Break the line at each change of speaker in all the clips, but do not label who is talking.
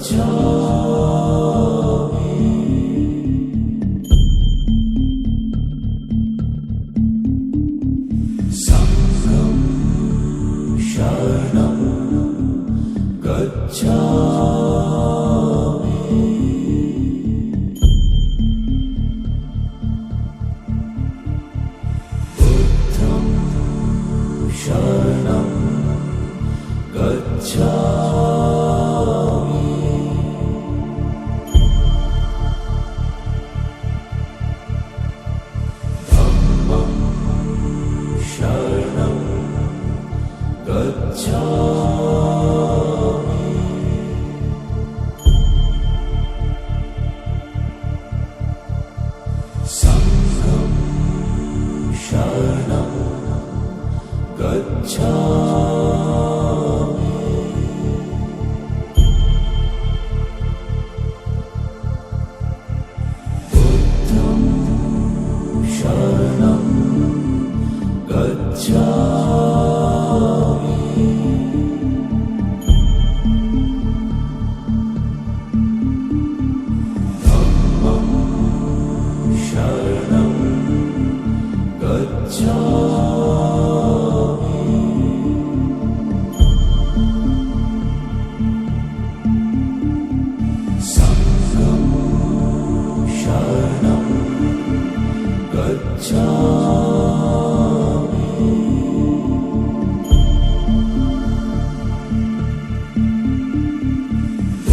संघं शरणं गच्छामि बुद्धं शरणं गच्छामि धम्मं शरणं गच्छामि संघं शरणं गच्छामि बुद्धं शरणं गच्छामि धम्मं शरणं गच्छामि संघं शरणं गच्छामि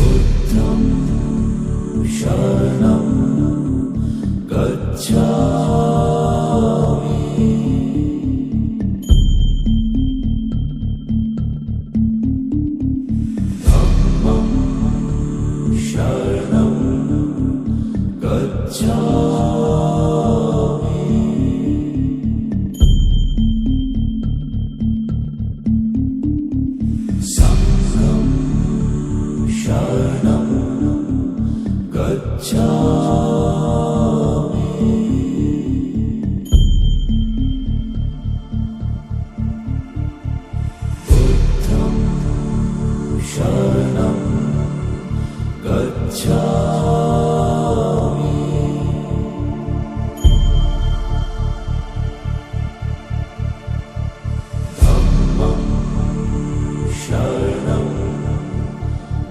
बुद्धं शरणं गच्छामि धम्मं शरणं गच्छामि संघं शरणं गच्छामि बुद्धं शरणं गच्छामि धम्मं शरणं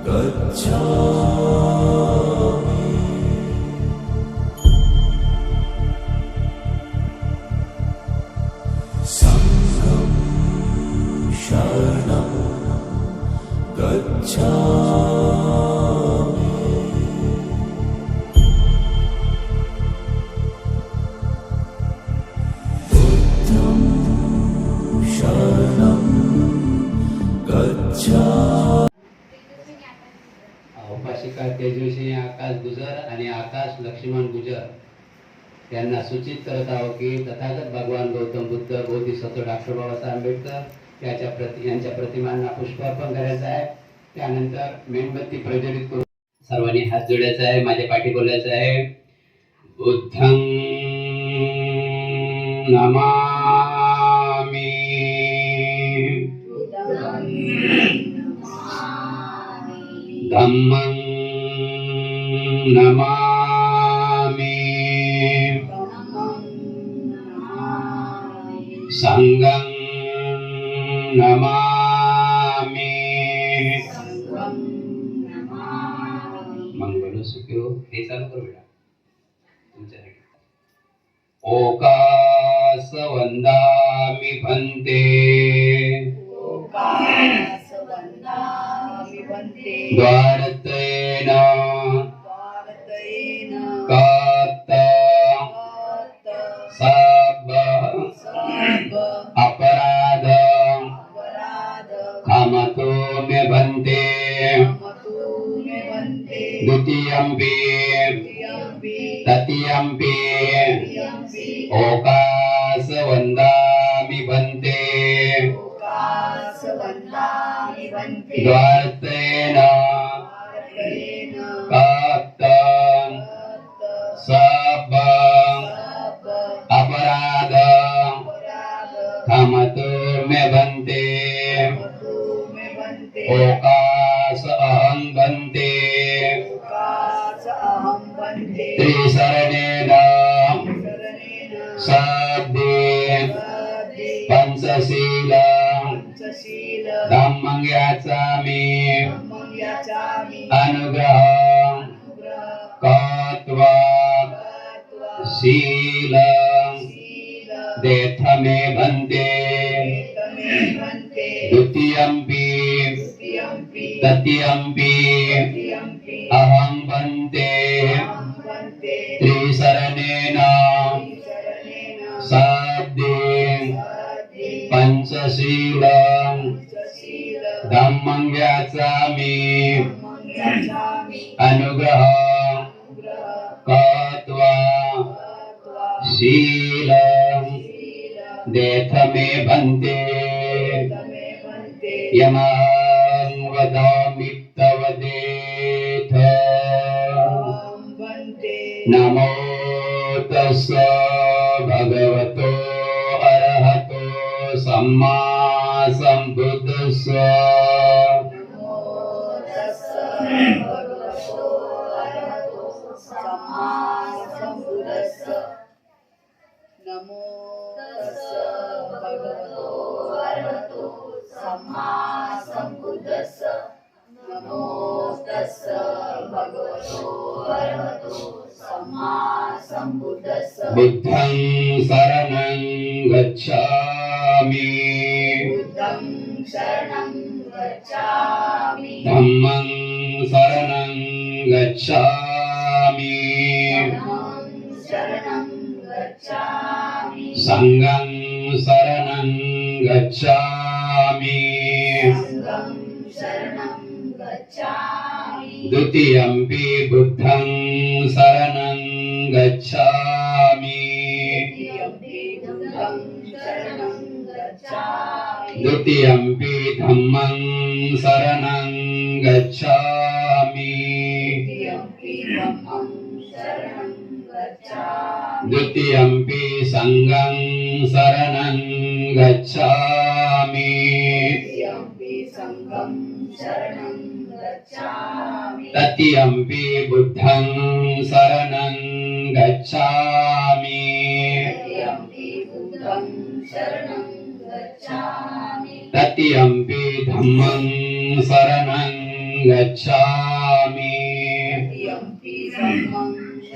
गच्छामि संघं शरणं गच्छामि बुद्धं शरणं गच्छामि
उपासिका तेजस्वी आकाश गुजर आणि आकाश लक्ष्मण गुजर यांना सूचित करत आहोत की तथागत भगवान गौतम बुद्ध बोधिसत्व डॉक्टर बाबासाहेब आंबेडकर यांच्या प्रतिमांना पुष्पार्पण करायचं आहे. त्यानंतर मेणबत्ती प्रज्वलित करून सर्वांनी हात जोडायचा आहे. माझ्या पाठी बोलायचं आहे. बुद्धं नमामि धम्मं नमामि संघं नमामि मंगल सुखी हो. हे चालू कर बेटा तुमच्यासाठी. ओकास वंदामि भन्ते द्वारतेन कात सब अपराध क्षमतो मे भन्ते द्वितीयम्पि तृतीयम्पि ओकास वंदामि भन्ते द्वारतेन कात सब अपराध क्षमतो मे भन्ते ओकास अहं भन्ते अनुग्रह कात्वा शील देथ मे भन्ते द्वितीयम्पि तृतीयम्पि अहं भन्ते त्रिशरणेन साध्ये पंचशील धम्मं व्याचामि अनुग्रह कात्वा शील देथ मे भन्ते यमां वदामि तव देथ नमो तस्स भगवतो अरहतो सम्मा सम्बुद्धस्स
नमो तस्स भगवतो अरहतो सम्मा सम्बुद्धस्स नमो तस्स भगवतो अरहतो सम्मा सम्बुद्धस्स
बुद्धं शरणं गच्छामि
बुद्धं शरणं गच्छामि
धम्मं शरणं गच्छामि
धम्मं शरणं गच्छामि
संघं शरणं गच्छामि
संघं शरणं गच्छामि
द्वितीयम्पि बुद्धं शरणं गच्छामि
द्वितीयम्पि बुद्धं शरणं गच्छामि
द्वितीयम्पि धम्मं शरणं गच्छामि
द्वितीयम्पि धम्मं शरणं गच्छामि
द्वितीयम्पि संघं शरणं गच्छामि
द्वितीयम्पि संघं शरणं गच्छामि
तृतीयम्पि बुद्धं शरणं गच्छामि
तृतीयम्पि बुद्धं शरणं गच्छामि
तृतीयम्पि धम्मं शरणं गच्छामि
तृतीयम्पि धम्मं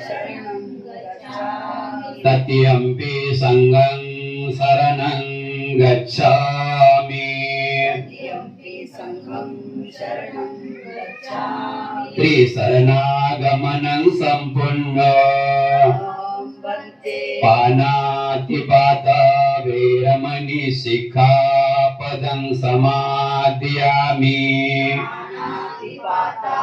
शरणं गच्छामि
तृतीयम्पि संघं शरणं गच्छामि
तृतीयम्पि संघं शरणं गच्छामि
त्रिशरणागमनं सम्पूर्ण
अहं वन्दे
पानातिपाता वेरमणि सिक्खापदं समादयामि
पानातिपाता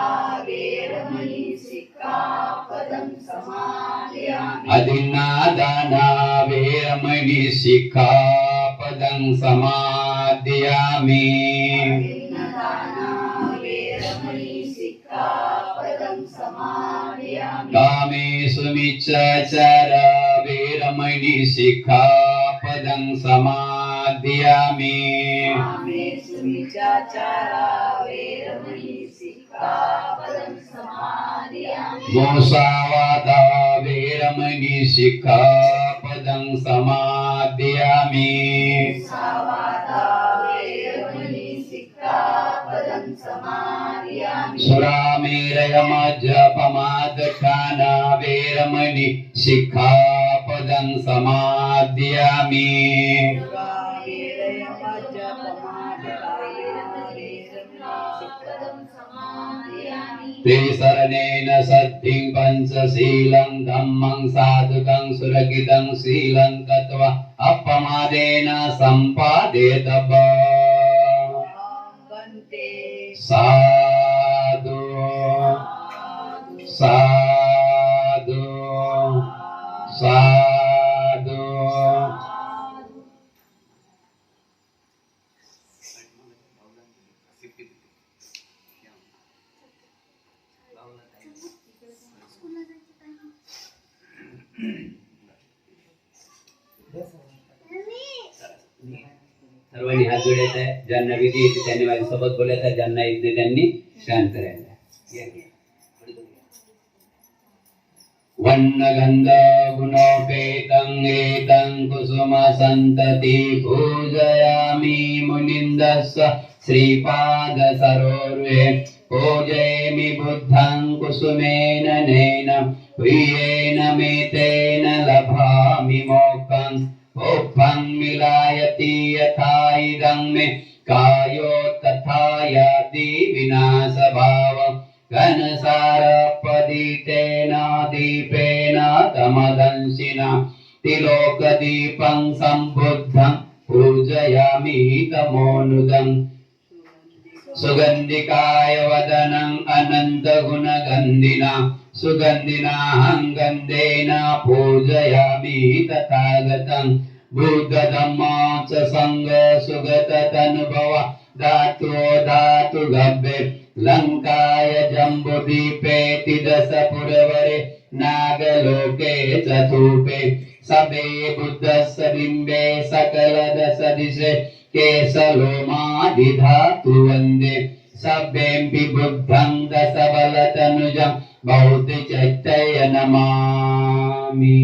वेरमणि सिक्खापदं समादयामि
अधिन्नादाना वेरमणि सिक्खापदं समादयामि
विन्नदाना वेरमणि सिक्खापदं समादयामि
कामेषु मिच्छाचार वेरमणि सिक्खापदं समादयामि
कामेषु मिच्छाचारा वेरमणि सिक्खापदं समादयामि
मुसावादा वेरमणि सिक्खापदं समादयामि
मुसावादा वेरमणि सिक्खापदं समादयामि
सुरामेरयमज्जपमादखाना वेरमणि सिक्खापदं समादयामि त्रिशरणेन सद्धिं पञ्चशीलं धम्मं साधुकं सुरक्षितं शीलं तत्त्वा अपमादेन सम्पादेतव्यम् साधु साधु साधु सर्वांनी हात जोडायचा आहे. ज्यांना विधी येते त्यांनी माझ्यासोबत बोलायचं आहे, ज्यांना येत नाही त्यांनी शांत राहायचं आहे. वन्नगन्ध गुणोपेतं एतं कुसुम सन्तति पूजयामि मुनिन्दस्य श्रीपाद सरोर्वे पूजयामि बुद्धं कुसुमेन नेन प्रियेण मेतेन लभामि मोक्षं उप्पं मिलायति यथा इदं मे कायो तथा याति विनाशभाव घनसारपदितेन दीपेन तमदंशिना तिलोकदीपं सम्बुद्धं पूजयामि तमोनुदम् सुगन्धिकाय वदनं अनन्तगुणगन्धिना सुगन्धिनाहं गन्धेन पूजयामि तथागतं बुद्धधम्मा च संग सुगत तनुभव धातु धातु गभ्ये लङ्काय जम्बुदीपे तिदश पुरवरे नागलोके चतुपे सबे बुद्धस्य बिम्बे सकल दश दिशे केशलोमादिधातु वन्दे सभ्येऽपि बुद्धं दशबलतनुजं बौद्धचैत्य नमामि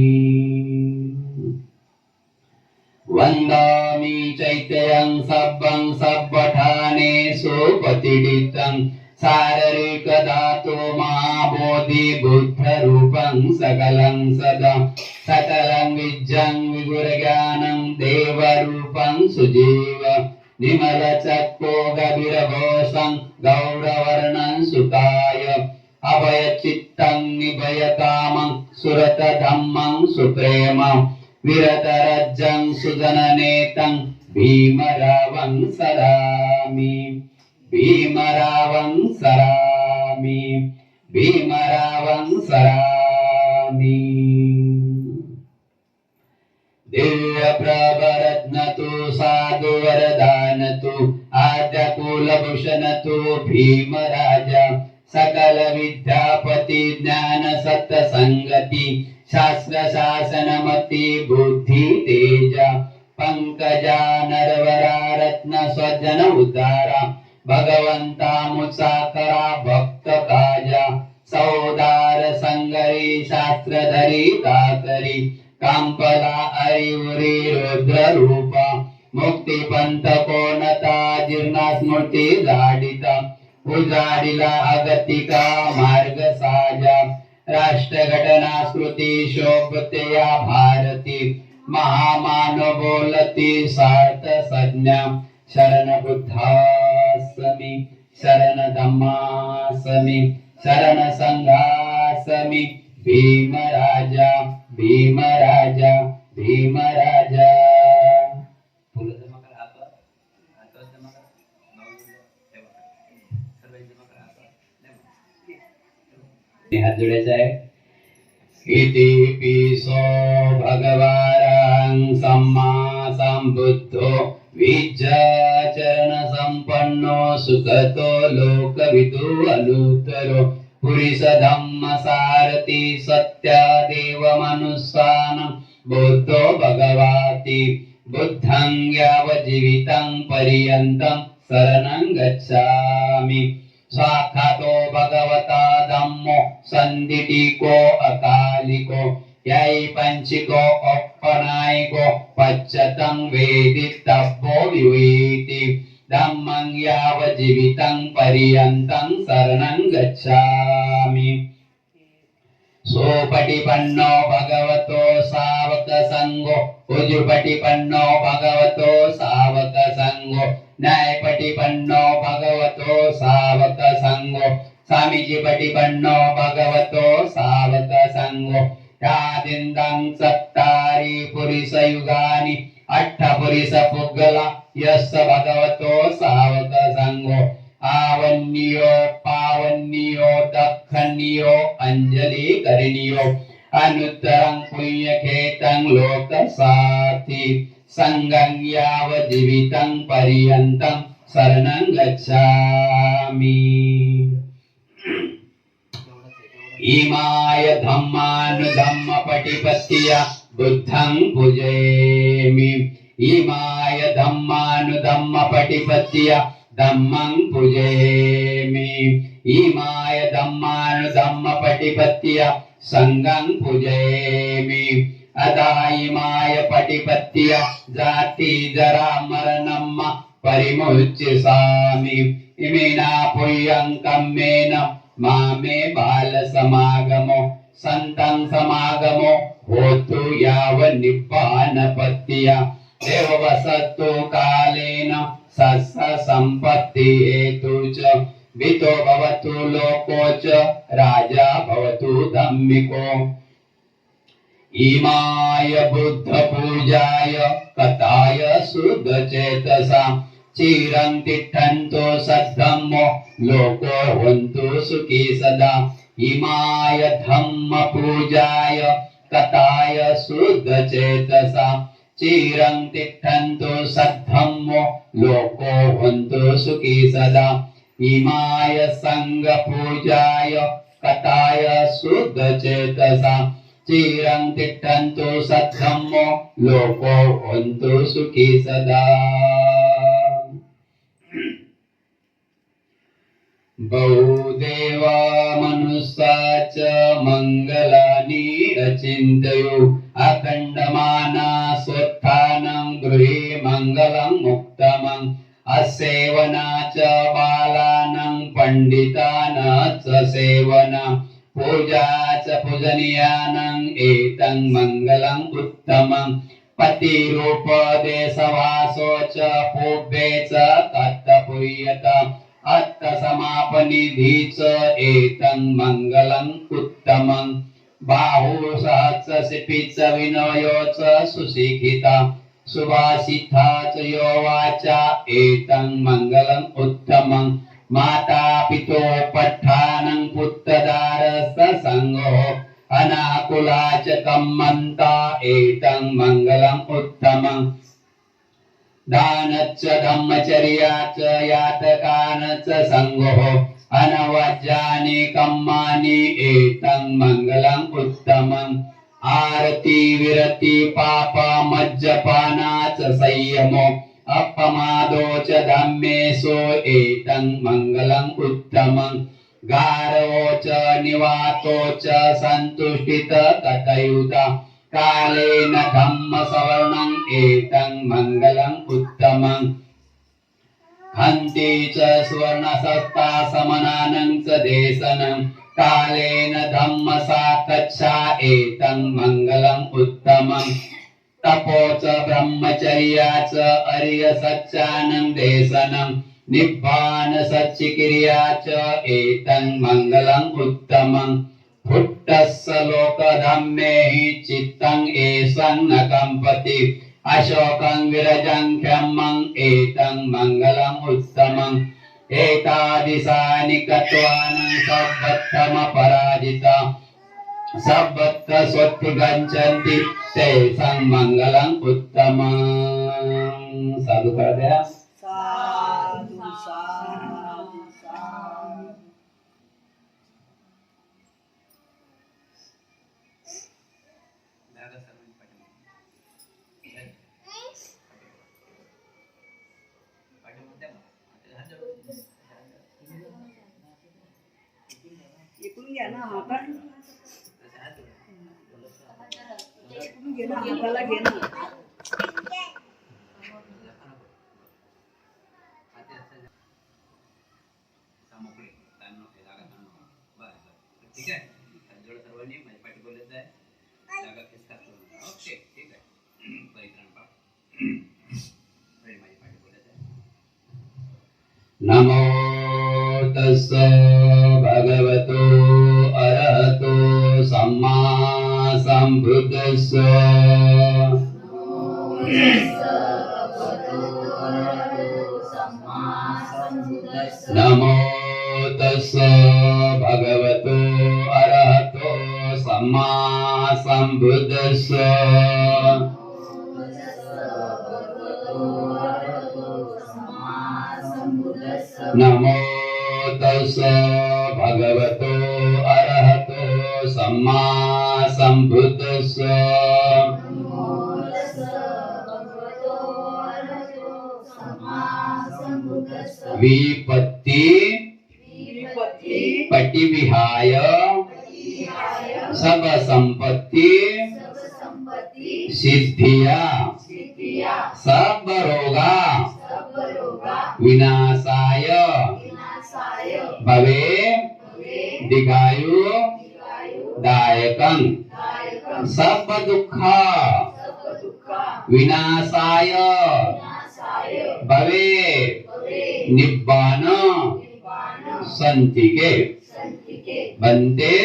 वन्दामि चैत्यं सब्बं सब्बठानेषु प्रतिष्ठितं शारीरिकधातु महाबोधि बुद्धरूपं सकलं सदा सकलं विज्जं विगुरज्ञानं देवरूपं सुजीव निमलचक्को गभीरघोषं गौरवर्णं सुताय अभयचित्तं निभयकामं सुरतधम्मं सुप्रेमं विरतरज्जं सुजननेतं भीमरावं सरामि भीमरावं सरामि भीमरावं सरामि दिव्यप्रभरत्नतु साधुवरदानतु आद्यकुलभूषणतु भीमराजा सकल विद्यापति ज्ञान सत्य संगति शास्त्र शासनमति बुद्धि तेज पंकजा नरवरा रत्न स्वजन उद्धारा भगवंता मुसाकरा भक्त काजा सौदार संगरी शास्त्रधरी ताकरी कांपला ऐवरी रुद्र रूपा मुक्ती पंथ कोणता जीर्णा स्मृती जाडिता उजाडिला अगतिका मार्ग साजा राष्ट्रघटना स्मृती शोभतया भारती महामानव बोलती सार्थ संज्ञा शरण बुद्धासमी शरण धम्मासमी शरण संघासमी भीमराजा भीमराजा भीमराजा फुलं जमा करा हातवर जमा करा हात जोडायचा आहे इति पिसो भगवान् सम्मा सम्बुद्धो विज्जाचरण संपन्नो सुखतो लोकविदु अनुत्तरो पुरुष धम्म सारथि सत्यादेव मनुष्यानं बुद्धो भगवाति बुद्धं यावज्जीवितं पर्यन्तं शरणं गच्छामि साक्षातो भगवता धम्मो सन्दिटिको अकालिको यै पंचिको अपनायिको पच्चतं वेदितव्यो विवेति धम्मं यावज्जीवितं पर्यन्तं शरणं गच्छामि सोपटिपन्नो भगवतो सावक संगो उजुपटिपन्नो भगवतो सावक संगो न्यायपटिपन्नो भगवतो सावक संगो स्वामीजीपटिपन्नो भगवतो सावक संगो यादिन्दं सत्तारि पुरुषयुगानि अट्ठपुरुष पुग्गला यस्य भगवतो सावक संगो आवन्यो पावन्यो दक्षन्यो अंजलि करणीयो अनुत्तरं पुण्यखेतं लोकसाथि संगं यावज्जीवितं पर्यन्तं शरणं गच्छामि इमाय धम्मानुधम्मपटिपत्या बुद्धं पूजयामि इमाय धम्मानुधम्मपटिपत्या धम्मं पूजयामि इमाय धम्मानुधम्मपटिपत्या पटिपत्या संगं पूजयामि अदायिमाय पटिपत्या जाति जरा मरणं परिमुच्यसामि इमेना पुयं कम्मेन मामे बाल समागमो संतं समागमो होतु याव निब्बानपत्या देववसतु कालेन सस्स संपत्ति हेतु च वितो भवतु लोको च राजा भवतु धम्मिको इमाय बुद्ध पूजाय कथाय शुद्ध चेतसा चिरं तिष्ठन्तो सद्धम्मो लोको हन्तु सुखी सदा इमाय धम्म पूजाय कथाय शुद्ध चेतसा चिरं तिष्ठन्तो सद्धम्मो लोको हन्तु सुखी सदा इमाय संग पूजाय कथाय शुद्ध चेतसा चिरं तिष्ठन्तु सद्धम्मो लोको हन्तु सुखी सदा बहुदेवा मनुष्या च मंगलानि अचिन्तयो अखण्डमाना स्वत्थानं गृहे मंगलं मुक्तमं असेवना च बालानं पंडितानां च सेवना पूजा च पूजनीयानं एतं मंगलं उत्तमं पतिरूपदेशवासो च पूर्वे च तत्पुर्यत अत्त समापनिधि च एतं मंगलं उत्तमं बाहु सहस्रशिपि च विनयो च सुशिक्षिता सुभाषिता च यो वाचा एतं मंगलं उत्तमं माता पितो पट्ठानं पुत्रदारस्य संगो अनाकुला च कम्मन्ता एतं मंगलं उत्तमं दानच्च धम्मचर्या च यातकानच्च संगो अनवज्यानि कम्मानि एतं मंगलं उत्तमं आरती विरति पाप मज्जपाना च संयमो अपमादो च धम्मेषु एतं मंगलं उत्तमं गारवो च निवातो च सन्तुष्टित तथयुता कालेन धम्म सवर्णं एतं मंगलं उत्तमं हन्ति च सुवर्णसस्ता समनानं च देशनं कालेन धम्म साकच्छा एतं मंगलं उत्तमं तपो च ब्रह्मचर्या च अर्य सच्चानं देशनं निब्बान सच्चिक्रिया च एतं मंगलं उत्तमं फुट्टस्य लोकधम्मे हि चित्तं एषं न कम्पति अशोकं विरजं क्षमं एतं मंगलं उत्तमं एतादिशानि कत्वानं सब्बत्तम पराजिता सब्बत्त स्वत्ति गच्छन्ति तेषां मंगलं उत्तमं साधु कर दे
साधु साधु साधु इकडून घ्या ना हातात इकडून घे ना हाताला घे ना
ठीक आहे जोड सर्वांनी माझी पाठी बोलायचं आहे जागा किसका ओके ठीक आहे परिक्रमा पा माझी पाठी बोलायचं आहे नमो तस्स भगवतो अरहतो सम्मा संबुद्धस्स नमो तस्स भगवतो अरहतो सम्मा संबुद्धस्स नमो तस्स भगवतो अरहतो सम्मा संबुद्धस्स विपत्ति पटिविहाय सब संपत्ति सिद्धिया सब रोगा विनाशाय भवे दीर्घायु दायकं सब दुःख विनाशाय भवे निब्बान संतिके बंते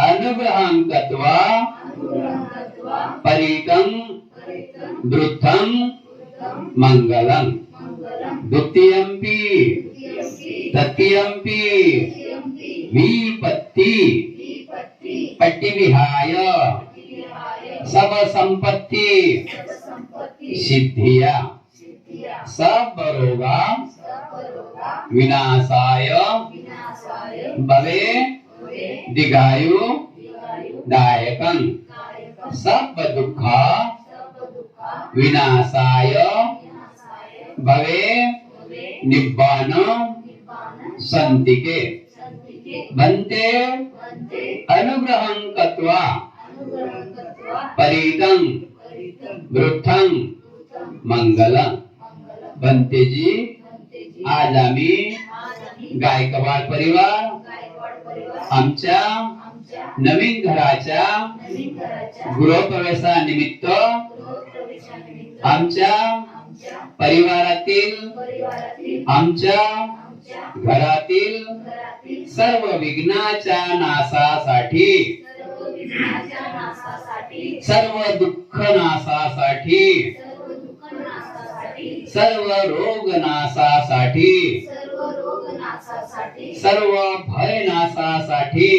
अनुग्रहं कृत्वा परितं वृद्धं मंगलम् द्वितीयंपि तृतीयंपि विपत्ति पट्टिविहाय सब संपत्ति सिद्धिया सब रोगा विनाशाय भवे दीर्घायु दायकं सब दुःख विनाशाय भवे निब्बान संतिके बंते अनुग्रहं कृत्वा परितं वृद्धं मंगलम। बंते जी, आज आम्ही गायकवाड परिवार आमच्या नवीन घराच्या गृहप्रवेशानिमित्त आमच्या परिवारातील आमच्या घरातील सर्व विघ्नाच्या नाशासाठी सर्व दुःख नाशासाठी सर्व रोग नाशासाठी सर्व भय नाशासाठी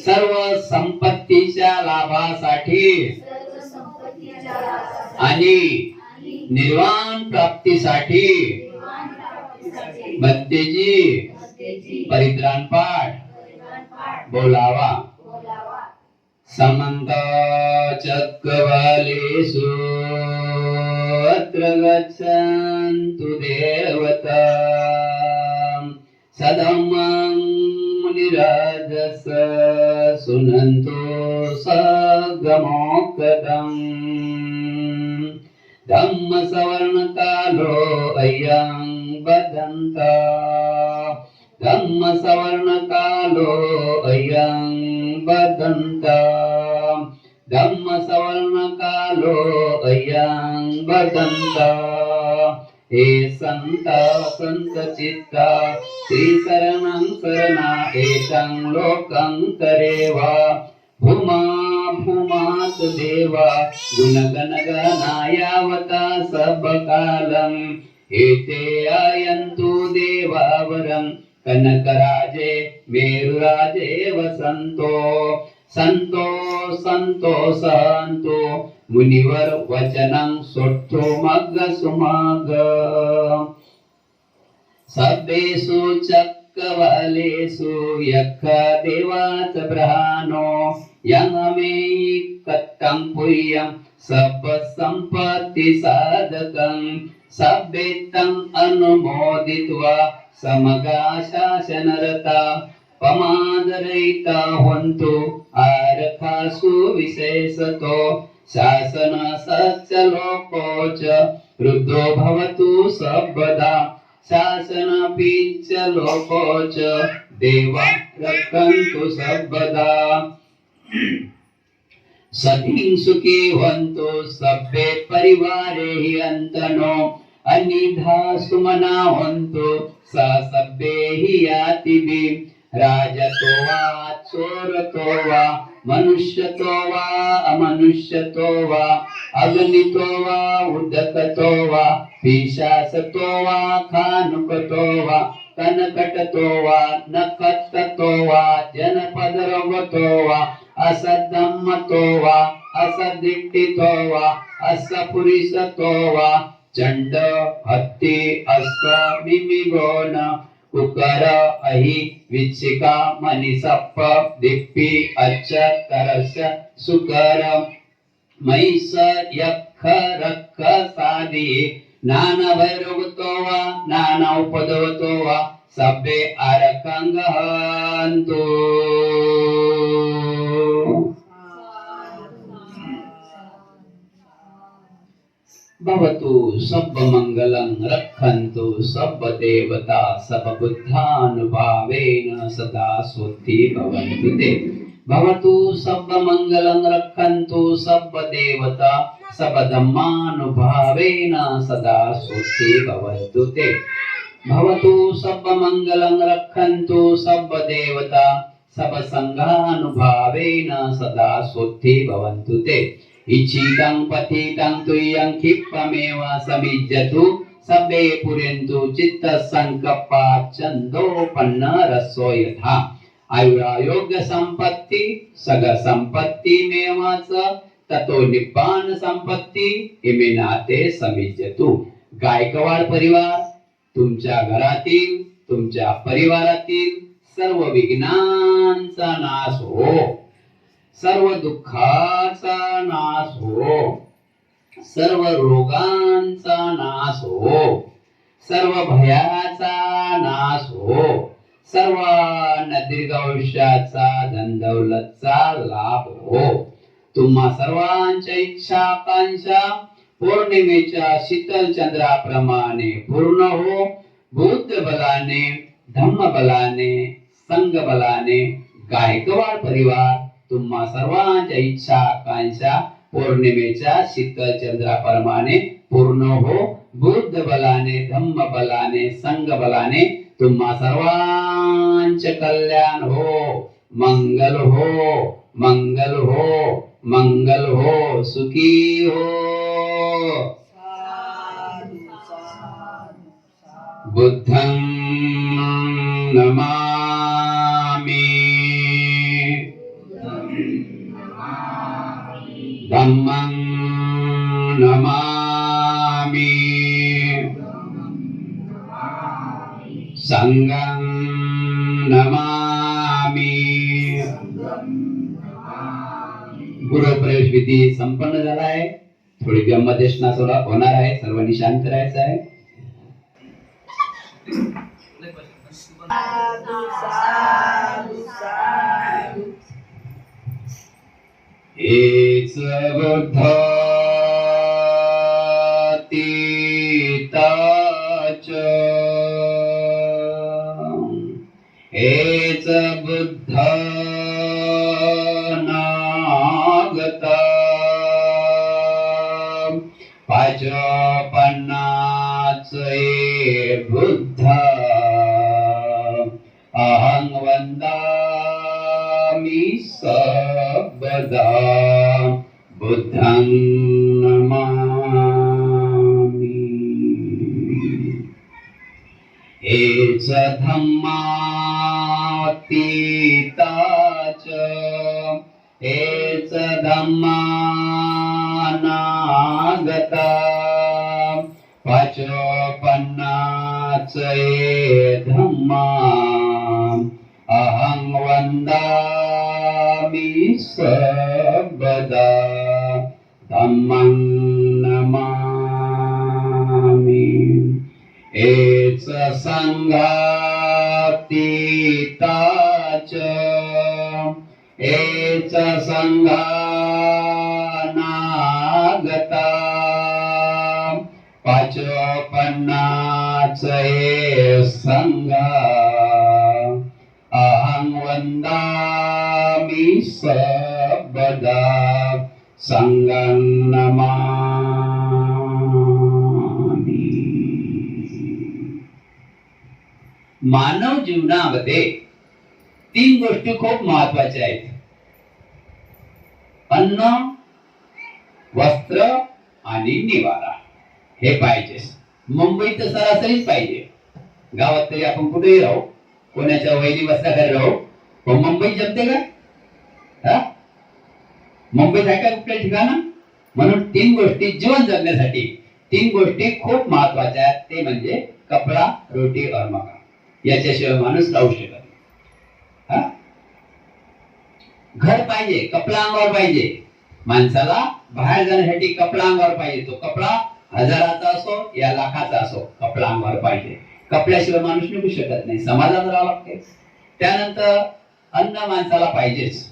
सर्व संपत्तीच्या लाभासाठी आणि निर्वाण प्राप्तीसाठी बंतेजी परित्राण पाठ बोलावा। समंत चक्रवालेषु अत्र गच्छन्तु देवता सदमं मुनिराजस सुनन्तु सगमोक्तम् धम्म सवर्ण कालो अयं बदन्त धम्म सवर्ण कालो अयं बदन्त धम्म सवर्ण कालो अयं बदन्त हे संत संत चित्ता श्री शरणं शरणा एतं लोकं तरेवा भूमा भूमात देवा गुणगण गणायावता सब कालम एते आयन्तु देवावरं कनकराजे मेरुराजे वसन्तो संतो संतो संतो मुनिवर वचनं सोट्ठो मग्ग सुमग सब्बेषु चक्रवालेषु यक्ष देवाच ब्रहानो यंगमे कत्तं पुयं सब संपत्ति साधकं सब्बेतं अनुमोदित्वा समगा शासनरता पमादरहिता हन्तु आरखासु विशेषतो शासन सच्चलोको च रुद्धो भवतु सर्वदा शासनपि च लोको च देवा रक्षन्तु सर्वदा सखीं सुखी हन्तु सभ्ये परिवारे हि अन्तनो अनिधा सुमना हन्तु स सभ्ये हि यातिभिः राजतो वा चोरतो वा मनुष्यतो वा अमनुष्यतो वा अग्नितो वा उदकतो वा पिशाचतो वा खानुकतो वा कनकटतो वा नकटतो वा जनपदरवतो वा असद्धम्मतो वा असदिट्टितो वा असपुरिसतो वा चंड हत्ती अस मिमिगोन कुकर अहि विच्छिका मणिसप्प दिप्पी अच्छ तरस सुकर मैस यक्ष रक्ष सादी नाना भैरवतो वा नाना उपदवतो वा सभ्ये अरकंगहन्तु भवतु सर्वमङ्गलं रक्षन्तु सर्वदेवता सर्वबुद्धानुभावेन सदा शुद्धि भवन्तु ते भवतु सर्वमङ्गलं रक्षन्तु सर्वदेवता सर्वधर्मानुभावेन सदा शुद्धि भवन्तु ते भवतु सर्वमङ्गलं रक्षन्तु सर्वदेवता सर्वसङ्घानुभावेन सदा शुद्धि भवन्तु ते इच्छितं पतितं तुय्यं क्षिप्रमेव समिज्जतु सर्वे पुरन्तु चित्तसङ्कल्पात् छन्दोपन्न रसो यथा आयुरारोग्य संपत्ति सग संपत्तिमेव च ततो निब्बाण संपत्ति इमिनाते समिज्जतु गायकवाड परिवार तुमच्या घरातील तुमच्या परिवारातील सर्व विघ्नांचा नाश हो सर्व दुःखाचा नाश हो सर्व रोगांचा नाश हो सर्व भयाचा नाश हो सर्वांना दीर्घ आयुष्याचा धनदौलतचा लाभ हो तुम्हा सर्वांच्या इच्छा आकांक्षा पौर्णिमेच्या शीतल चंद्राप्रमाणे पूर्ण हो बुद्ध बलाने धम्म बलाने संघ बलाने गायकवाड परिवार तुम्हा सर्वांच्या इच्छा आकांक्षा पौर्णिमेच्या शीतल चंद्राप्रमाणे पूर्ण हो बुद्ध बलाने धम्म बलाने संघ बलाने तुम्हा सर्वांचे कल्याण हो मंगल हो मंगल हो मंगल हो सुखी हो बुद्धं नमामि धम्मं नमामि संघं नमामि गुरुप्रवेश विधी संपन्न झाला आहे थोडी ब्रह्मदेशना सोडा होणार आहे सर्वांनी शांत राहायचं आहे हेच बुद्धातीताच हेच बुद्ध नागता पाच पन्नास बुद्ध अहं वन्दामि सर्वदा बुद्धं नमामि एच धम्मातीताच एच धम्मानागता पाच पन्नास धम्मा अहं वन्दामि सर्वदा धम्मं नमामि एच संघातीताच एच संघानागता पाच पन्नास संघा अहं वन्दामि सर्वदा संघं नमामि मानव जीवनामध्ये तीन गोष्टी खूप महत्वाच्या आहेत अन्न वस्त्र आणि निवारा हे पाहिजे मुंबईत तर सरासरीच पाहिजे गावात तरी आपण कुठेही राहू कोणाच्या वैली वस्त्राखाली राहू पण मुंबईत जमते का मुंबईत आहे का कुठल्या ठिकाण म्हणून तीन गोष्टी जीवन जगण्यासाठी तीन गोष्टी खूप महत्वाच्या आहेत ते म्हणजे कपडा रोटी और मकान याच्याशिवाय माणूस राहू शकत नाही घर पाहिजे कपडा अंगावर पाहिजे माणसाला बाहेर जाण्यासाठी कपडा अंगावर पाहिजे तो कपडा हजाराचा असो या लाखाचा असो कपडा अंगावर पाहिजे कपड्याशिवाय माणूस निघू शकत नाही, समाजात राहावं लागते. त्यानंतर अन्न माणसाला पाहिजेच.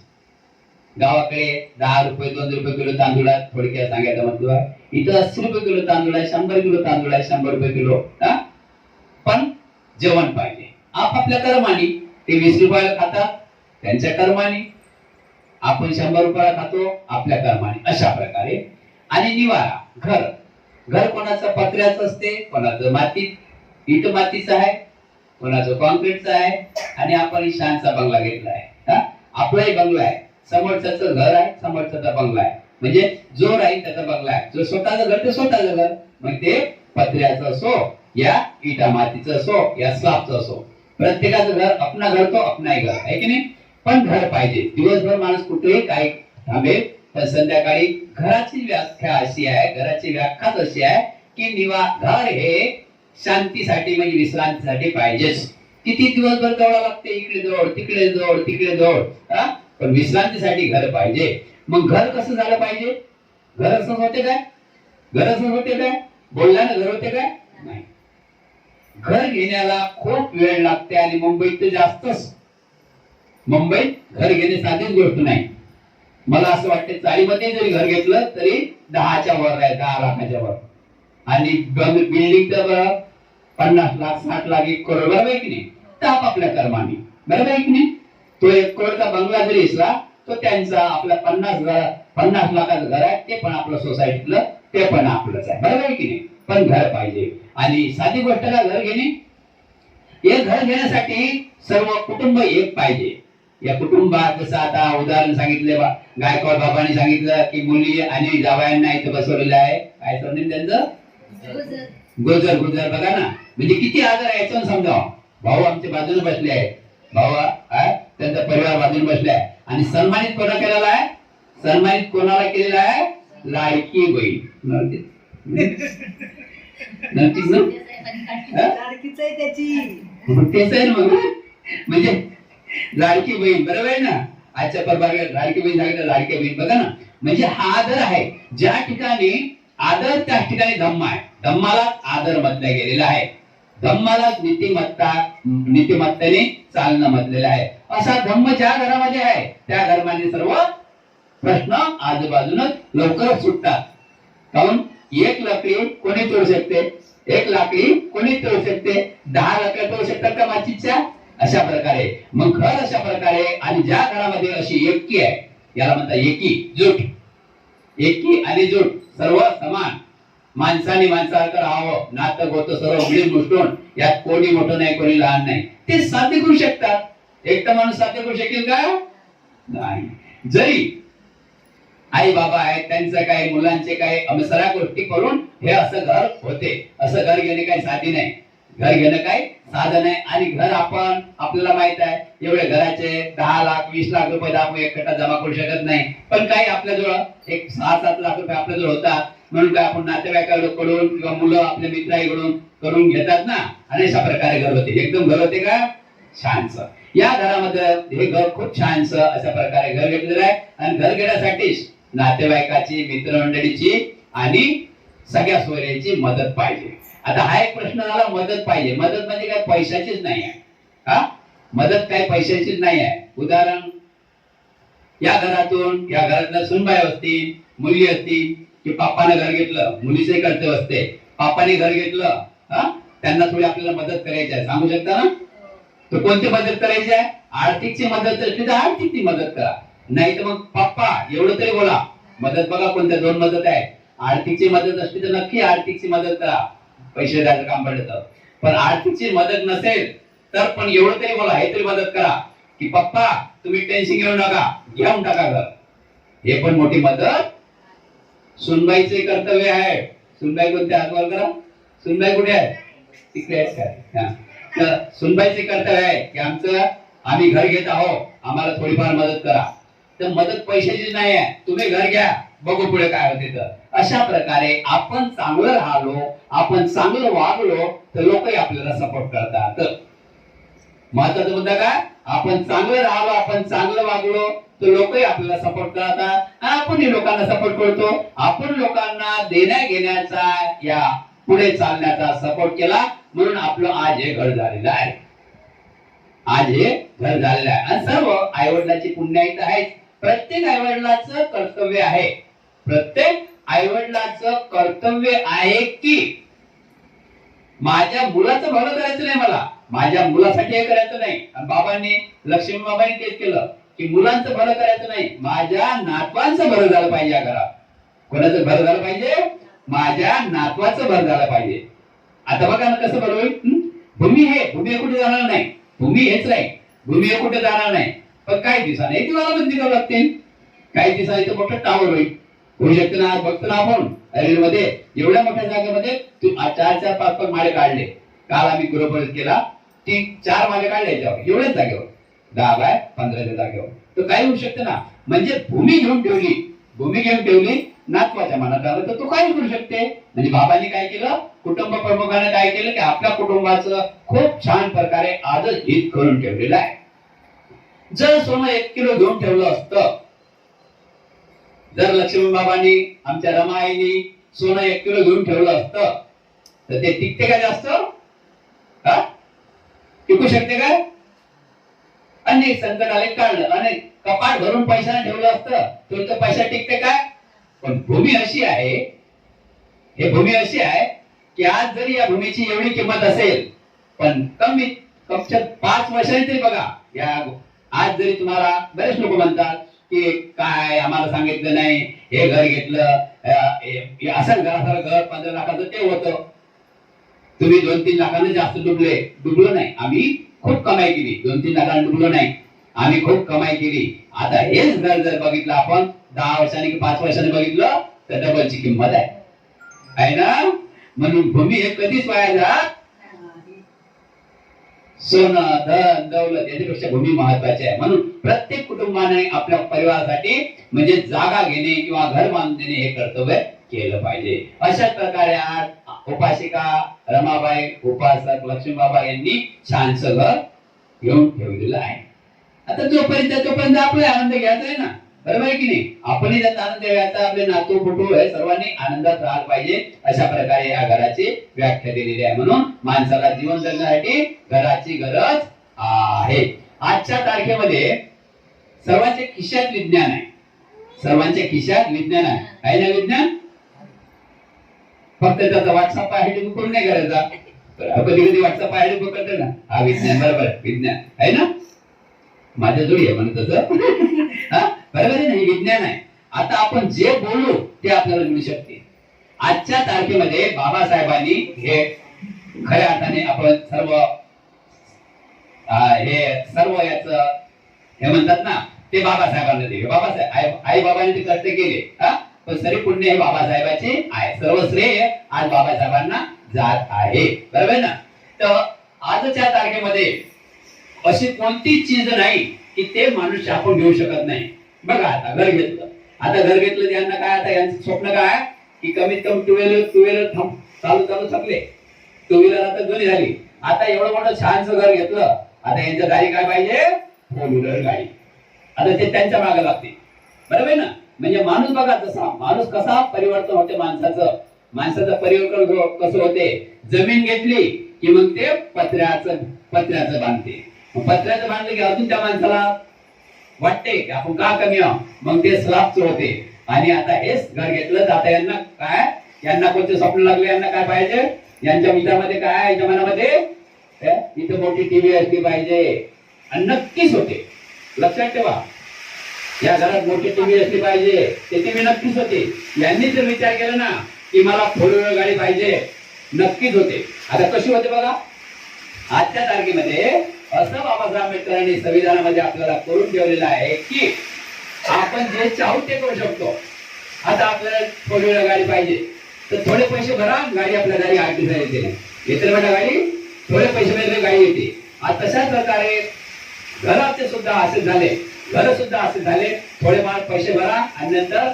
गावाकडे 10 रुपये 2 रुपये किलो तांदूळ आहे, थोडक्यात सांगायचं मतलब आहे. इथं 80 रुपये किलो तांदूळ आहे, 100 किलो तांदूळ आहे, 100 रुपये किलो. पण जेवण पाहिजे आपापल्या कर्माने. ते 20 रुपयाला खातात त्यांच्या कर्माने, आपण 100 रुपयाला खातो आपल्या कर्माने, अशा प्रकारे. आणि निवारा, घर. घर कोणाचं पत्र्याचं असते, कोणाचं मातीत इट मातीचं आहे, कोणाचं कॉन्क्रीटचं आहे. आणि आपण शानचा बंगला घेतला आहे. आपलाही बंगला आहे, समोरच्याचं घर आहे, समोरच्याचा बंगला आहे. म्हणजे जो राहील त्याचा बंगला आहे, जो स्वतःचं घर ते स्वतःचं घर. मग ते पत्र्याचं असो या इटा मातीचं असो या स्लॅबचं असो, प्रत्येकाचं घर अपना घर तो अपनाही घर आहे की नाही. पण घर पाहिजे. दिवसभर माणूस कुठेही काही थांबेल, पण संध्याकाळी घराची व्याख्या अशी आहे, घराची व्याख्याच अशी आहे की घर हे शांतीसाठी म्हणजे विश्रांतीसाठी पाहिजेच. किती दिवसभर दौडा लागते, इकडे दौड तिकडे दौड तिकडे दौड, पण विश्रांतीसाठी घर पाहिजे. मग घर कसं झालं पाहिजे? घर असं होते काय? घर असं होते काय? बोलल्यानं घर होते काय? नाही. घर घेण्याला खूप वेळ लागते आणि मुंबईत तर जास्तच. मुंबईत घर घेणे साधीच गोष्ट नाही. मला असं वाटतं चाळीमध्ये जरी घर घेतलं तरी 10च्या वर आहे, 10 लाखाच्या वर. आणि बिल्डिंग तर 50 लाख 60 लाख 1 करोड, बरोबर आहे की नाही. तर आपापल्या कर्माने, बरोबर आहे की नाही. तो 1 करोडचा बंगला जरी असला तो त्यांचा, आपल्या 50 लाखाचं घर आहे ते पण आपलं सोसायटीतलं, ते पण आपलंच आहे, बरोबर आहे की नाही. पण घर पाहिजे. आणि साधी गोष्ट का घर घेणे. हे घर घेण्यासाठी सर्व कुटुंब एक पाहिजे. या कुटुंबात जसं आता उदाहरण सांगितले गायकवाड बाबांनी सांगितलं की मुली आणि जावयांना इथं बसवलेलं आहे. काय समजेल त्यांचं? गुजर. गुजर बघा ना, म्हणजे किती आदर आहे याचं समजावं. भाऊ आमच्या बाजूने बसले आहेत, भाऊ त्यांचा परिवार बाजूने बसले आहे. आणि सन्मानित कोणा केलेला आहे? सन्मानित कोणाला केलेला आहे? लाडकी बहीण.
लाडकीच आहे त्याची.
तेच आहे मग, म्हणजे लाडकी बहीण, बरोबर आहे ना. आजच्या परवानगी लाडकी बहीण सांगितलं, लाडकी बहीण बघा ना. म्हणजे हा आदर आहे. ज्या ठिकाणी आदर त्याच ठिकाणी धम्म आहे. धम्माला आदर म्हटलं गेलेला आहे. धम्माला नीतिमत्तेने चालणं म्हटलेलं आहे. असा धम्म ज्या घरामध्ये आहे त्या घरामध्ये सर्व प्रश्न आजूबाजूनच लवकरच सुटतात. काऊन? 1 लाकडी कोणी तोडू शकते? 1 लाकडी कोणी तोडू शकते? 10 लाकडी तोडू शकतात का माचीच्या? अशा प्रकारे मग घर अशा प्रकारे. आणि ज्या घरामध्ये अशी एकी आहे याला म्हणतात एकी जूट. एकी आणि जूट सर्व समान, माणसाने माणसासारखं राहावं, नातं गोतं सर्व मिळून मिसळून, यात कोणी मोठं नाही कोणी लहान नाही, ते साध्य करू शकतात. एकटा माणूस साध्य करू शकेल का? नाही. जरी आई बाबा आहेत, त्यांचं काय, मुलांचे काय, सगळ्या गोष्टी करून हे असं घर होते. असं घर घेणे काही साधी नाही. घर घेणं काय साधन आहे. आणि घर आपण, आपल्याला माहित आहे एवढे घराचे 10 लाख 20 लाख रुपये आपण एकटा जमा करू शकत नाही. पण काही आपल्याजवळ एक 6-7 लाख रुपये आपल्याजवळ होता म्हणून काय आपण नातेवाईकांकडून किंवा मुलं आपल्या मित्रांकडून करून घेतात ना. आणि अशा प्रकारे घर होते. एकदम घर होते का छानसं. या घरामध्ये हे घर खूप छानसं अशा प्रकारे घर घेतलेलं आहे. आणि घर घेण्यासाठीच नातेवाईकाची, मित्रमंडळीची आणि सगळ्या सोयऱ्याची मदत पाहिजे. आता हा एक प्रश्न झाला, मदत पाहिजे. मदत म्हणजे काय पैशाचीच नाही आहे. मदत काय पैशाचीच नाही आहे. उदाहरण, या घरातल्या सुनबाई असतील, मुली असतील की पापाने घर घेतलं, मुलीचे कर्तव्य असते. पापाने घर घेतलं, त्यांना थोडी आपल्याला मदत करायची आहे. सांगू शकता ना? तर कोणती मदत करायची आहे? आर्थिकची मदत असली तर आर्थिकची मदत करा. नाही तर मग पप्पा एवढं तरी बोला. मदत बघा कोणत्या 2 मदत आहे. आर्थिकची मदत असली तर नक्की आर्थिकची मदत करा, पैसे द्यायचं काम पडतं. पण आर्थिकची मदत नसेल तर पण एवढं तरी बोला, हे तरी मदत करा की पप्पा तुम्ही टेन्शन घेऊ नका, घेऊन टाका घर. हे पण मोठी मदत. सुनबाईचे कर्तव्य आहे. सुनबाई कोणते हातवर करा. सुनबाई कुठे आहे? तिकडे आहेत काय? तर सुनबाईचे कर्तव्य आहे की आम्ही घर घेत आहोत, आम्हाला थोडीफार मदत करा. तर मदत पैशाची नाही आहे. तुम्ही घर घ्या, बघू पुढे काय होते. तर अशा प्रकारे आपण चांगलं राहिलो, आपण चांगलं वागलो तर लोकही आपल्याला सपोर्ट करतात. महत्वाचा मुद्दा काय? आपण चांगलं राहिलो, आपण चांगलं वागलो तर लोकही आपल्याला सपोर्ट करतात. आपण लोकांना सपोर्ट करतो. आपण लोकांना देण्या घेण्याचा या पुढे चालण्याचा सपोर्ट केला, म्हणून आपलं आज हे घर झालेलं आहे. आज हे घर झालेलं आहे. आणि सर्व आईवडिलाची पुण्याईत आहे. प्रत्येक आईवडिलाचं कर्तव्य आहे, प्रत्येक आईवडिलाचं कर्तव्य आहे की माझ्या मुलाचं भलं करायचं नाही, मला माझ्या मुलासाठी हे करायचं नाही. आणि बाबांनी, लक्ष्मी बाबांनी तेच केलं की मुलांचं भलं करायचं नाही, माझ्या नातवांचं भलं झालं पाहिजे. या घरात कोणाचं भलं झालं पाहिजे? माझ्या नातवाचं भलं झालं पाहिजे. आता बघा ना कसं बरं होईल. भूमी हे कुठे जाणार नाही, भूमी हेच नाही, भूमी हे कुठे जाणार नाही. पण काही दिवसाने दिवाला बंदी करावं लागते, काही दिवसांनी मोठं टावर होऊ शकतं ना. आज बघतो ना आपण मध्ये एवढ्या मोठ्या जागेमध्ये 4-4-5-5 माळे काढले. काल आम्ही गृहप्रवेश केला, 3-4 माळे काढले याच्यावर, एवढ्याच जागेवर 10x15 जागेवर. तर काय होऊ शकतं ना. म्हणजे भूमी घेऊन ठेवली, नातवाच्या मनात आलं तर तो काय करू शकते. म्हणजे बाबांनी काय केलं, कुटुंब प्रमुखाने काय केलं की आपल्या कुटुंबाचं खूप छान प्रकारे आजच हित करून ठेवलेलं आहे. जर सोनं 1 किलो घेऊन ठेवलं असतं, जर लक्ष्मी बाबांनी, आमच्या रमाईनी सोनं 1 किलो घेऊन ठेवलं असतं तर ते टिकते का जास्त? टिकू शकते काय? अनेक संकट आले, काढलं, अनेक कपाट भरून पैशाने ठेवलं असतं तर पैसा टिकते काय? पण भूमी अशी आहे, हे भूमी अशी आहे की आज जरी या भूमीची एवढी किंमत असेल, पण कमीत 5 वर्षांनी तरी बघा, या आज जरी तुम्हाला बरेच लोक म्हणतात की काय आम्हाला सांगितलं नाही, हे घर घेतलं, असं घरासारखं घर 15 लाखाचं ते होतं, तुम्ही 2-3 लाखांना जास्त डुबलो नाही. आम्ही खूप कमाई केली, 2-3 लाखांना डुबलो नाही, आम्ही खूप कमाई केली. आता हेच घर जर बघितलं आपण 10 वर्षांनी की 5 वर्षांनी बघितलं तर डबलची किंमत आहे ना. म्हणून भूमी हे कधीच वाया जात. सोनं, धन, दौलत याच्यापेक्षा भूमी महत्वाची आहे. म्हणून प्रत्येक कुटुंबाने आपल्या परिवारासाठी म्हणजे जागा घेणे किंवा घर बांधून देणे हे कर्तव्य केलं पाहिजे. अशाच प्रकारे आज उपासिका रमाबाई, उपासक लक्ष्मी बाबा यांनी छानसं घर घेऊन ठेवलेलं आहे. आता तोपर्यंत आपला आनंद घ्यायचा आहे ना, बरोबर आहे की नाही. आपणही त्याचा आनंद घ्यायचा, आपले नातू फुटू हे सर्वांनी आनंदात राहायला पाहिजे. अशा प्रकारे या घराची व्याख्या दिलेली आहे. म्हणून माणसाला जीवन जगण्यासाठी घराची गरज आहे. आजच्या तारखेमध्ये सर्वांच्या खिशात विज्ञान आहे, सर्वांच्या खिशात विज्ञान आहे ना. विज्ञान फक्त त्याचा व्हॉट्सअप आयडी बुक करून नाही करायचा, कधी कधी व्हॉट्सअप आयडी बुक करते ना, हा विज्ञान, बरोबर विज्ञान आहे ना. माझ्या जोडी आहे म्हणत तसं बरोबर आहे ना, हे विज्ञान आहे. आता आपण जे बोलू ते आपल्याला मिळू शकते. आजच्या तारखेमध्ये बाबासाहेबांनी हे खऱ्या अर्थाने आपण सर्व याच हे म्हणतात ना, ते बाबासाहेबांना दिले. बाबासाहेब आई बाबांनी ते कष्ट केले, पण सरी पुण्य हे बाबासाहेबांचे आहे. सर्व श्रेय आज बाबासाहेबांना जात आहे, बरोबर ना. तर आजच्या तारखेमध्ये अशी कोणती चीज नाही की ते मनुष्य आपण घेऊ शकत नाही. बघा आता घर घेतलं त्यांना काय, आता यांचं स्वप्न काय की कमीत कमी टू व्हीलर चालू थकले, टू व्हीलर आता जुनी झाली. आता एवढं मोठं छानसं घर घेतलं, आता यांच्या गाडी काय पाहिजे, 4 व्हीलर गाडी. आता ते त्यांच्या मागे लागते, बरोबर ना. म्हणजे माणूस बघा तसा, माणूस कसा परिवर्तन होते, माणसाचं परिवर्तन कसं होते. जमीन घेतली की मग ते पत्र्याचं बांधते, पत्र्याचं बांधलं की अजून त्या माणसाला वाटते की आपण का कमी आहोत, मग ते स्लॅबचं होते. आणि आता हेच घर घेतलं तर आता यांना कोणते स्वप्न लागले, यांना काय पाहिजे, यांच्या विचारामध्ये काय, यांच्या मनामध्ये इथं मोठी टीव्ही असली पाहिजे. आणि नक्कीच होते, लक्षात ठेवा, या घरात मोठी टीव्ही असली पाहिजे, ते टीव्ही नक्कीच होते. यांनी जर विचार केला ना की मला 4 व्हीलर गाडी पाहिजे, नक्कीच होते. आता कशी होते बघा. आजच्या तारखेमध्ये असं बाबासाहेब आंबेडकरांनी संविधानामध्ये आपल्याला करून ठेवलेलं आहे की आपण जे चाहू ते करू शकतो. आता आपल्याला 4 व्हीलर गाडी पाहिजे तर थोडे पैसे भरा, गाडी आपल्या घरी 8 दिवसात येते बेटा गाडी, थोडे पैसे भरले गाडी येते. आता तशाच प्रकारे घराचे सुद्धा असे झाले, थोडेफार पैसे भरा आणि नंतर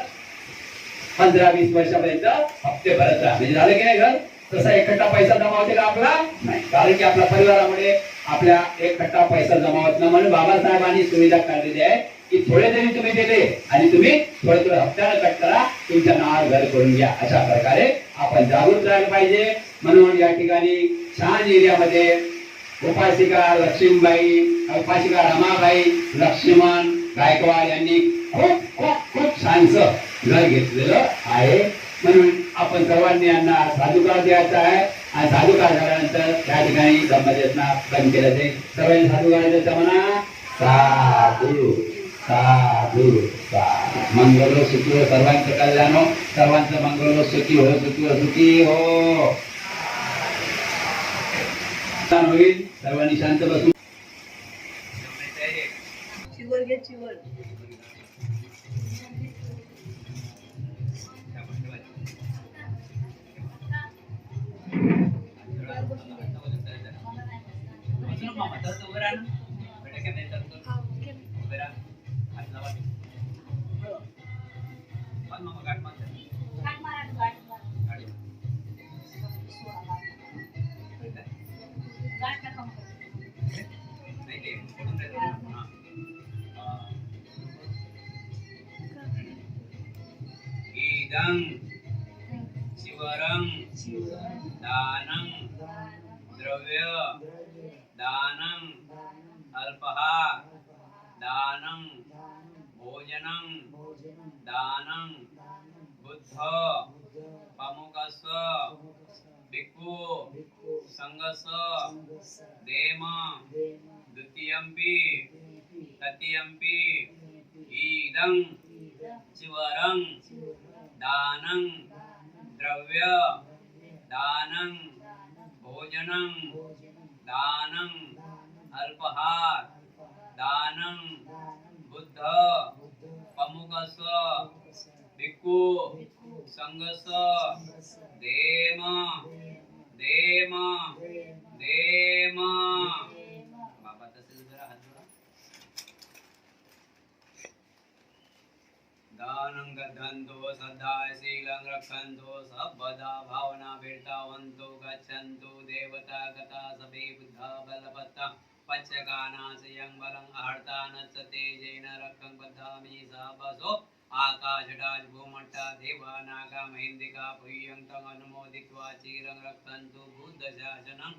15-20 वर्षापर्यंत हप्ते भरत राहा, म्हणजे झालं की नाही घर. तसा एकट्टा पैसा जमा होते का आपला, नाही, कारण की आपल्या परिवारामुळे आपल्या एकट्टा पैसा जमा होत नाही. म्हणून बाबासाहेबांनी सुविधा काढलेली आहे की थोडे जरी तुम्ही दिले आणि तुम्ही थोडे थोडे हप्त्याला कट करा, तुमच्या नावावर घर करून घ्या. अशा प्रकारे आपण जागृत राहायला पाहिजे. म्हणून या ठिकाणी छान एरियामध्ये उपासिका लक्ष्मीबाई, उपासिका रमाबाई, लक्ष्मण गायकवाड यांनी खूप खूप खूप छानसं घर घेतलेलं आहे. म्हणून आपण सर्वांनी यांना साधुकार द्यायचा आहे आणि साधुकार झाल्यानंतर त्या ठिकाणी ब्रह्मदेवना बंद केलं जाईल. सर्वांनी साधुकार द्यायचा म्हणा. साधू साधू साधू. मंगलो सुखी हो, सर्वांचं कल्याण हो, सर्वांचं मंगलो सुखी हो, सुखी हो, सुखी हो. होईल. सर्वांनी शांत बसून
चिवर घे चिवर.
इदं शिवरं दानं द्रव्य दानं अल्पः दानं भोजनं दानं बुद्ध पमुकस भिक्खु संगस देम द्वितीयंपि तृतीयंपि इदं शिवरं दानं द्रव्य दानं भोजनं दानं अल्पहार दानं बुद्ध पमुकस भिक्खु संगस देम देम देम. बाबा तसे जरा हात जोडा. दानं गद्धन्तो सदाय शीलं रक्षन्तो सबदा भावना भेटावन्तो गच्छन्तो देवता गता सबे बुद्धा बलपत्ता पच्चकानाशयं बलं आहर्ता नच तेजेन रक्षं बद्धामि साबसो आकाशराज भूमट्टा देवा नागा महेंद्रिका पुय्यंतं अनुमोदित्वा चिरं रक्षन्तु बुद्धशासनम्.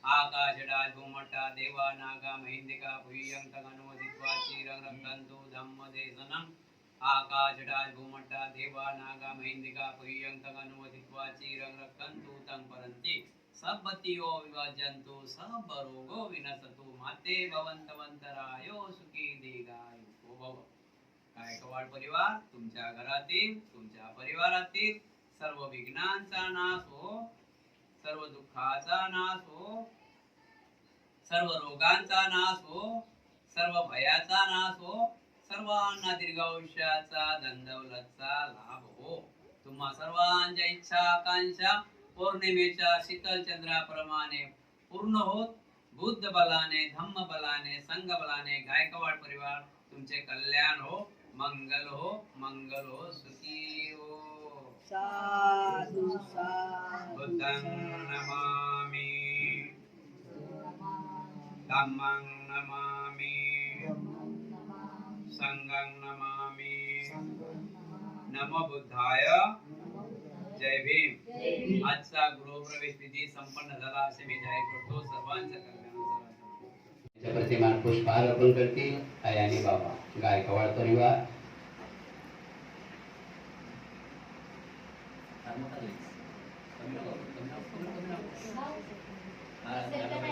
आकाशराज भूमट्टा देवा नागा महेंद्रिका पुय्यंतं अनुमोदित्वा चिरं रक्षन्तु धम्मदेशनम्. आकाशराज भूमट्टा देवा नागा महेंद्रिका पुय्यंतं अनुमोदित्वा चिरं रक्षन्तु तं परन्ति. सबतियो विभाजन्तु सब रोगो विनशतु माते भवन्तवन्तरायो सुखी दीर्घायुः भव. गायकवाड परिवार, तुमच्या घरातील तुमच्या परिवारातील सर्व विघ्नांचा नाश हो, सर्व दुःखाचा नाश हो, सर्व रोगांचा नाश हो, सर्व भयाचा नाश हो, सर्वांना दीर्घायुष्याचा धनदौलतचा लाभ हो. तुम्हा सर्वांच्या इच्छा आकांक्षा पौर्णिमेच्या शीतल चंद्राप्रमाणे पूर्ण होत बुद्ध बलाने धम्म बलाने संघ बलाने गायकवाड परिवार तुमचे कल्याण हो, मंगल हो, मंगल हो, सुखी हो.
साधू साधू.
बुद्धं नमामि धम्मं नमामि संघं नमामि. नमो बुद्धाय. जय भीम. आजचा गृहप्रवेश विधी संपन्न झाला असे मी जाहीर करतो. सर्वांचं कल्याण. प्रतिमान पुष्पहार अर्पण करतील आणि बाबा गायकवाड परिवार.
Gracias.